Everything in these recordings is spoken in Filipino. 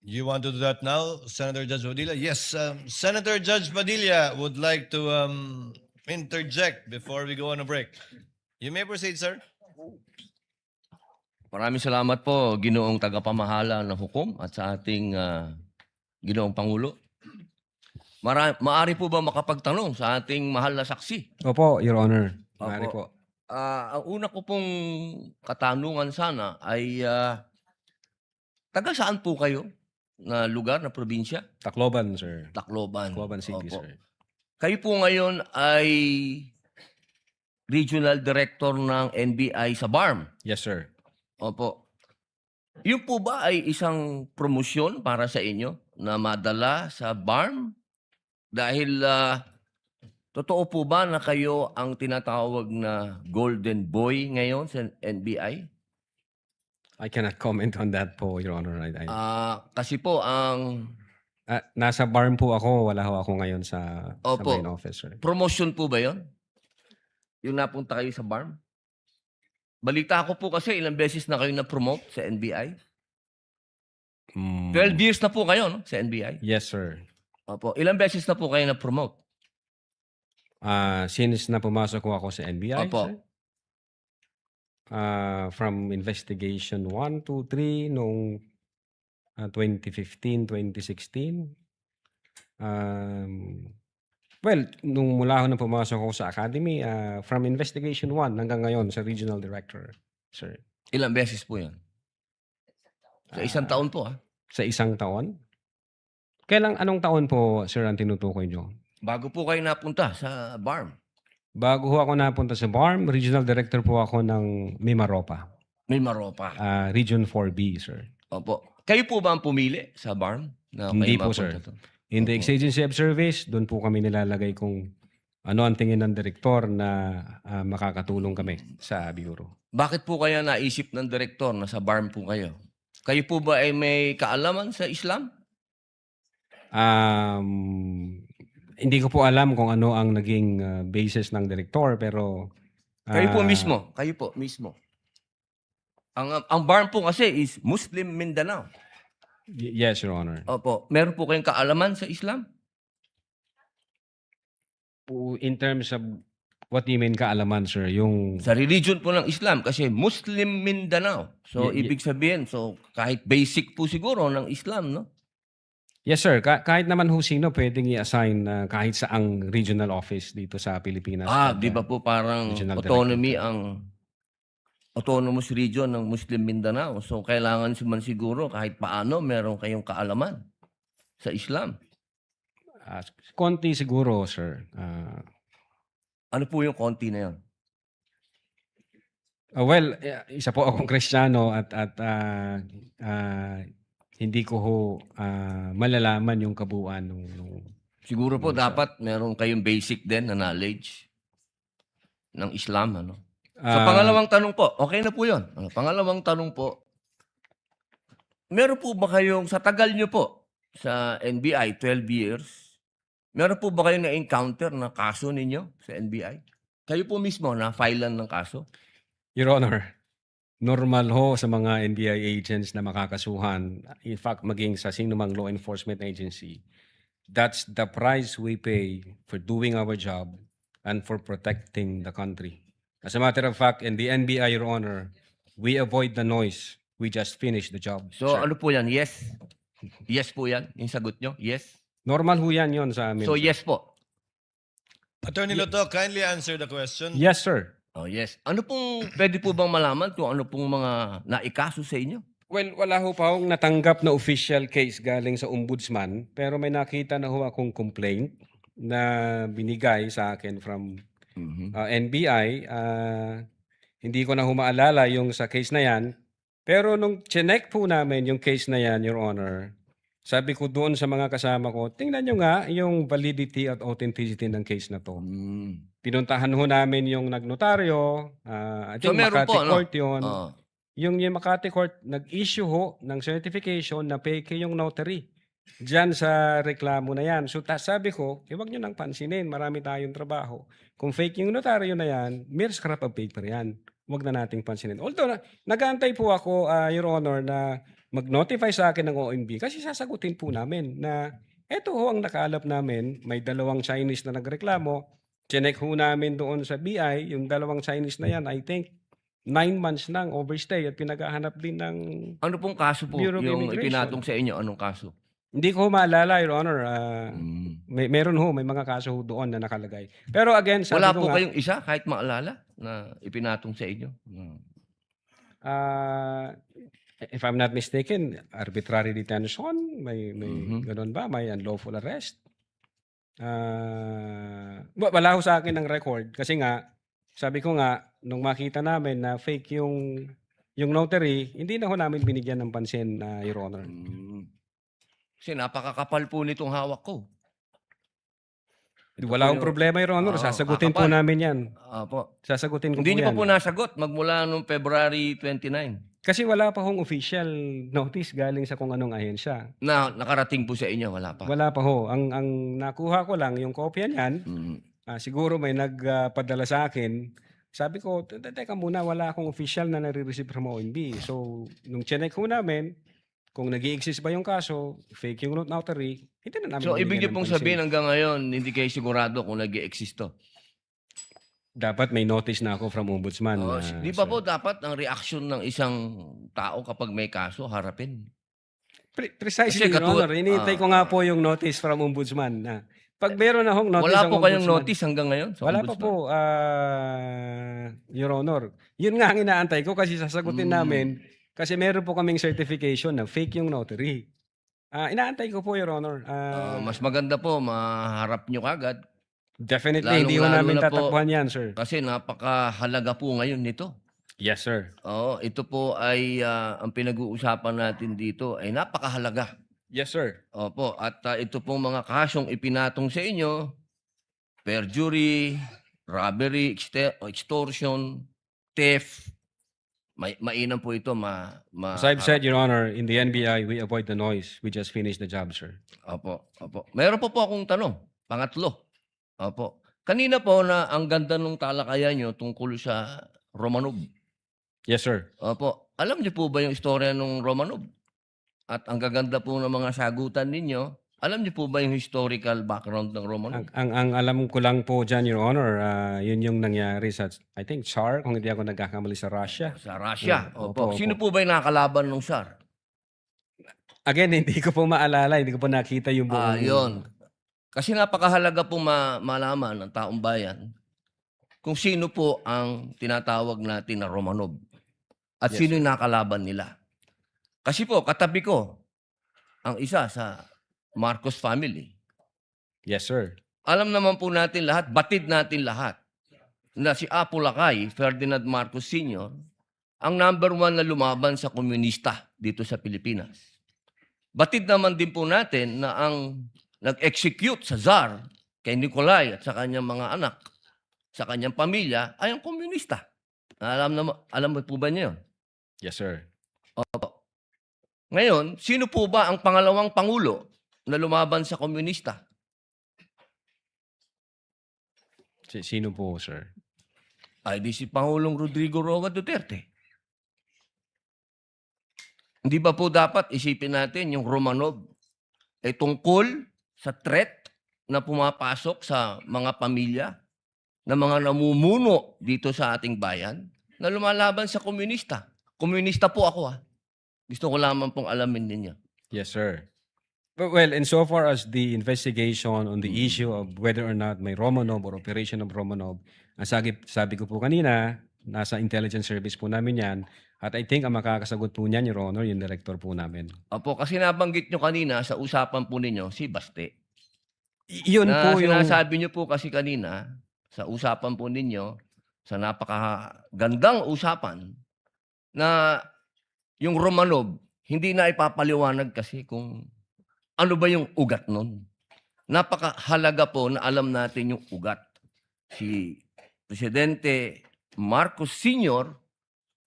You want to do that now, Senator Judge Padilla? Yes, Senator Judge Padilla would like to interject before we go on a break. You may proceed, sir. Maraming salamat po, Ginoong Tagapamahala ng Hukom at sa ating Ginoong Pangulo. Maari po ba makapagtanong sa ating mahal na saksi? Opo, Your Honor. Maaari po. Ang una ko pong katanungan sana ay taga saan po kayo na lugar, na probinsya? Tacloban, sir. Tacloban. Tacloban City, Opo. sir. Kayo po ngayon ay Regional Director ng NBI sa BARM. Yes, sir. Opo. Yun po ba ay isang promosyon para sa inyo na madala sa BARM? Dahil totoo po ba na kayo ang tinatawag na Golden Boy ngayon sa NBI? I cannot comment on that po, Your Honor. Kasi po ang Nasa BARM po ako. Wala ho ako ngayon sa Opo. main office, sir. promotion po ba yon? Yung napunta kayo sa BARM? Balita ko po kasi ilang beses na kayo na-promote sa NBI. 12 years na po kayo, no, sa NBI. Yes, sir. Opo. Ilang beses na po kayo na-promote? Since na pumasok ko ako sa NBI, Opo. sir. From investigation 1, 2, 3 noong 2015, 2016. Well, nung mula ako na pumasok ako sa academy, from investigation 1 hanggang ngayon sa regional director, sir. Ilang beses po yun? Sa isang taon po, Sa isang taon? Anong taon po, sir, ang tinutukoy nyo? Bago po kayo napunta sa BARM. Bago ho ako napunta sa BARM, regional director po ako ng Mimaropa. May maropa. Region 4B, sir. Opo. Kayo po ba ang pumili sa BARM? Na Hindi kayo po, mapunta sir. to? In the Opo. ex-agency of service, doon po kami nilalagay kung ano ang tingin ng direktor na makakatulong kami sa bureau. Bakit po kaya naisip ng direktor na sa BARM po kayo? Kayo po ba ay may kaalaman sa Islam? Hindi ko po alam kung ano ang naging basis ng direktor, pero Kayo po mismo. Ang BARM po kasi is Muslim Mindanao. yes, Your Honor. Opo. Meron po kayong kaalaman sa Islam? In terms of what do you mean kaalaman, sir? Yung Sa religion po ng Islam kasi Muslim Mindanao. So, ibig sabihin, kahit basic po siguro ng Islam, no? yes, sir. Kahit naman ho sino pwedeng i-assign kahit saang regional office dito sa Pilipinas. Di ba po parang Regional autonomy ang autonomous region ng Muslim Mindanao. So, kailangan man siguro kahit paano meron kayong kaalaman sa Islam. Konti siguro, sir. Ano po yung konti na yun? Well, isa po akong Kristiyano at hindi ko ho malalaman yung kabuuan nung Siguro po dapat meron kayong basic din na knowledge ng Islam. Ano? So, pangalawang tanong po, okay na po yun. Pangalawang tanong po, meron po ba kayong, sa tagal nyo po, sa NBI, 12 years, meron po ba kayong na-encounter na kaso ninyo sa NBI? Kayo po mismo na-filean ng kaso? Your Honor, normal ho sa mga NBI agents na makakasuhan, in fact, maging sa sino mang law enforcement agency, that's the price we pay for doing our job and for protecting the country. As a matter of fact, in the NBI, Your Honor, we avoid the noise. We just finish the job. So, sir. ano po yan? Yes? Yes po yan? Yung sagot nyo? Yes? Normal ho yan yun sa amin. So, sir. yes po. Attorney Loto, kindly answer the question. Yes, sir. Oh, yes. Ano pong, pwede po bang malaman kung ano pong mga naikaso sa inyo? Well, wala ho pa akong natanggap na official case galing sa ombudsman, pero may nakita na ho akong complaint na binigay sa akin from NBI. Hindi ko na humaalala yung sa case na yan. Pero nung chinek po namin yung case na yan, Your Honor, sabi ko doon sa mga kasama ko, tingnan nyo nga yung validity at authenticity ng case na to. Pinuntahan ho namin yung nagnotaryo. I think meron Makati po, no? Court yun. Oh. Yung Makati Court, nag-issue ho ng certification na fake yung notary. Diyan sa reklamo na yan. So sabi ko, huwag nyo nang pansinin, marami tayong trabaho. Kung fake yung notaryo na yan, mere scrap of paper yan. Huwag na nating pansinin. Although, nag-aantay po ako, Your Honor, na mag-notify sa akin ng OMB kasi sasagutin po namin na eto ho ang nakaalap namin, may dalawang Chinese na nagreklamo, chinek ho namin doon sa BI, yung dalawang Chinese na yan, I think 9 months nang overstay at pinaghahanap din ng Ano pong kaso po Bureau of yung Immigration. ipinatong sa inyo? Anong kaso? Hindi ko maalala, Your Honor. Mm. Meron ho, may mga kaso ho doon na nakalagay. Pero again, sabi Wala ko po nga, kayong isa kahit maalala na ipinatong sa inyo? if I'm not mistaken, arbitrary detention, may Mhm. ganun ba? May unlawful arrest? Wala ho sa akin ng record kasi nga, sabi ko nga, nung makita namin na fake yung notary, hindi na ho namin binigyan ng pansin, Your Honor. Mm. Kasi napakakapal po nitong hawak ko. Wala akong problema, Your Honor. Oo, Sasagutin po kakapal. namin yan. Apo. Sasagutin ko Hindi po niyo yan. pa po nasagot magmula noong February 29 Kasi wala pa hong official notice galing sa kung anong ahensya. na nakarating po sa inyo. Wala pa. Wala pa ho. Ang nakuha ko lang, yung kopya niyan, Mm. siguro may nagpadala sa akin. Sabi ko, teka muna, wala akong official na nare-receive from OMB. So, nung chinek ho namin, kung nag-i-exist ba yung kaso, fake yung notary, hindi na namin So, ibig niyo binigyan ng pong pansin. sabihin hanggang ngayon, hindi kayo sigurado kung nag-i-exist to. Dapat may notice na ako from Ombudsman. Oo, di ba sir. po dapat ang reaksyon ng isang tao kapag may kaso, harapin? Precisely, Kasi Your Honor. Hinihintay ko nga po yung notice from Ombudsman. Na pag meron na hong notice Wala ang po kayong Ombudsman, notice hanggang ngayon sa wala pa ombudsman? po, Your Honor. Yun nga ang inaantay ko kasi sasagutin namin kasi meron po kaming certification na fake yung notary. Inaantay ko po, Your Honor. Mas maganda po, maharap nyo kagad. Definitely, hindi ko lalong-lalo namin na po- tatakbuhan yan, sir. Kasi napakahalaga po ngayon nito. Yes, sir. Oo, ito po ay ang pinag-uusapan natin dito ay napakahalaga. Yes, sir. Opo, at ito pong mga kasong ipinatong sa inyo, perjury, robbery, extortion, theft, mainam po ito As I've said, Your Honor, in the NBI, we avoid the noise. We just finish the job, sir. Opo, opo. Meron po akong tanong, pangatlo. Opo. Kanina po na ang ganda ng talakayan nyo tungkol sa Romanov. Yes, sir. Opo. Alam niyo po ba yung istorya ng Romanov? At ang gaganda po ng mga sagutan ninyo, alam niyo po ba yung historical background ng Romanov? Ang alam ko lang po dyan, Your Honor, yun yung nangyari sa, I think, Tsar, kung hindi ako nagkakamali sa Russia. Sa Russia. Opo, Opo. Sino po ba yung nakakalaban ng Tsar? Again, hindi ko po maalala, hindi ko po nakita yung buong... Yun. Kasi napakahalaga po malaman ng taong bayan kung sino po ang tinatawag natin na Romanov. At Yes, sino yung nakalaban nila. Kasi po, katabi ko, ang isa sa Marcos family. Yes, sir. Alam naman po natin lahat, batid natin lahat, na si Apo Lakay, Ferdinand Marcos Sr., ang number 1 na lumaban sa komunista dito sa Pilipinas. Batid naman din po natin na ang nag-execute sa Tsar kay Nikolai at sa kanyang mga anak, sa kanyang pamilya, ay ang komunista. Alam mo po ba niyo yun? Yes, sir. Opo. Ngayon, sino po ba ang pangalawang pangulo na lumaban sa komunista? Sino po, sir? Ay di si Pangulong Rodrigo Roa Duterte. Hindi ba po dapat isipin natin yung Romanov ay tungkol sa threat na pumapasok sa mga pamilya na mga namumuno dito sa ating bayan na lumalaban sa komunista. Komunista po ako Gusto ko lamang pong alamin ninyo. Yes, sir. Well, insofar as the investigation on the issue of whether or not may Romanov or operation of Romanov, ang sabi ko po kanina, nasa intelligence service po namin yan. At I think ang makakasagot po niyan, Your Honor, yung director po namin. Opo, kasi nabanggit nyo kanina sa usapan po ninyo si Baste. Yun Na po yung... sinasabi nyo po kasi kanina sa usapan po ninyo, sa napakagandang usapan, na yung Romanov, hindi na ipapaliwanag kasi kung ano ba yung ugat nun. Napakahalaga po na alam natin yung ugat. Si Presidente Marcos Sr.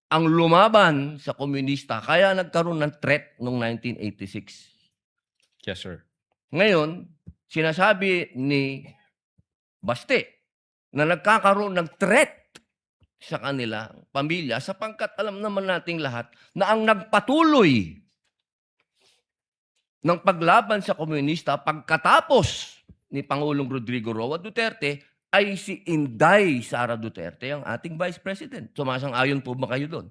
ang lumaban sa komunista, kaya nagkaroon ng threat noong 1986. Yes, sir. Ngayon, sinasabi ni Baste na nagkakaroon ng threat sa kanila pamilya sapagkat alam naman nating lahat na ang nagpatuloy ng paglaban sa komunista pagkatapos ni Pangulong Rodrigo Roa Duterte ay si Inday Sara Duterte, ang ating Vice President. Sumasang-ayon po ba kayo doon?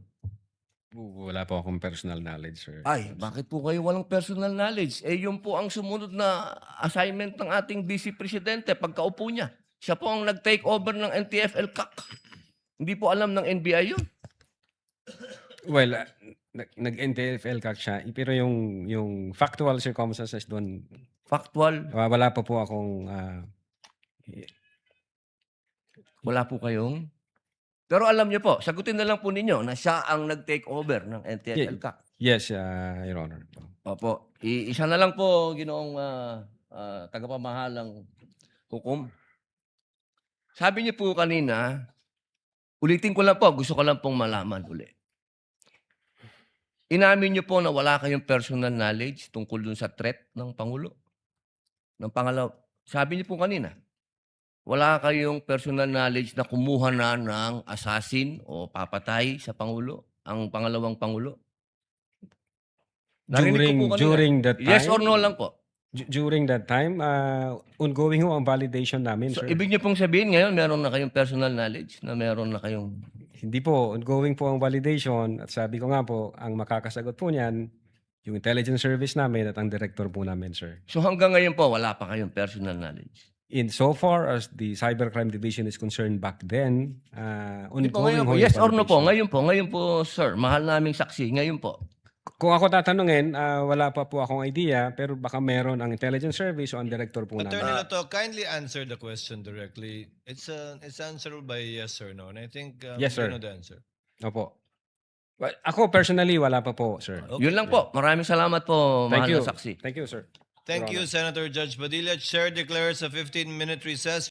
Wala po akong personal knowledge, sir. Ay, bakit po kayo walang personal knowledge? Eh, yun po ang sumunod na assignment ng ating Vice Presidente pagkaupo niya. Siya po ang nag-take over ng NTF-ELCAC. Hindi po alam ng NBI yun. Well, nag-NTFL ka siya, pero yung factual circumstances doon, Factual, wala pa po akong wala po kayong... Pero alam niyo po, sagutin na lang po ninyo na siya ang nag-take over ng NTF-ELCAC. yes, Your Honor. Opo. Isa na lang po, ginoong tagapamahalang hukom. Sabi niyo po kanina, ulitin ko lang po, gusto ko lang pong malaman uli. Inamin niyo po na wala kayong personal knowledge tungkol dun sa threat ng Pangulo. Ng pangalaw, sabi niyo po kanina, wala kayong personal knowledge na kumuha na ng assassin o papatay sa Pangulo, ang pangalawang Pangulo. Narinig ko po kanina. During that time, Yes or no lang po. During that time, ongoing ho ang validation namin, So, sir. ibig niyo pong sabihin ngayon, meron na kayong personal knowledge na meron na kayong... Hindi po, ongoing po ang validation. At sabi ko nga po, ang makakasagot po niyan, yung intelligence service namin at ang director po namin, sir. So hanggang ngayon po, wala pa kayong personal knowledge. In so far as the Cybercrime Division is concerned back then, Hindi po, ongoing ngayon ho po. yung Yes or no po? validation. Ngayon po, sir. Mahal naming saksi. Ngayon po. Kung ako tatanungin, wala pa po akong idea, pero baka meron ang intelligence service o ang director po Attorney namin. Lato, kindly answer the question directly. It's answerable by yes or no. And I think Yes, sir. you know the answer. Opo. Well, ako personally, wala pa po, sir. Okay. Yun lang po. Maraming salamat po, Thank mahal you. na saksi. Thank you, sir. Thank Your you, Senator Judge Padilla. Chair declares a 15-minute recess.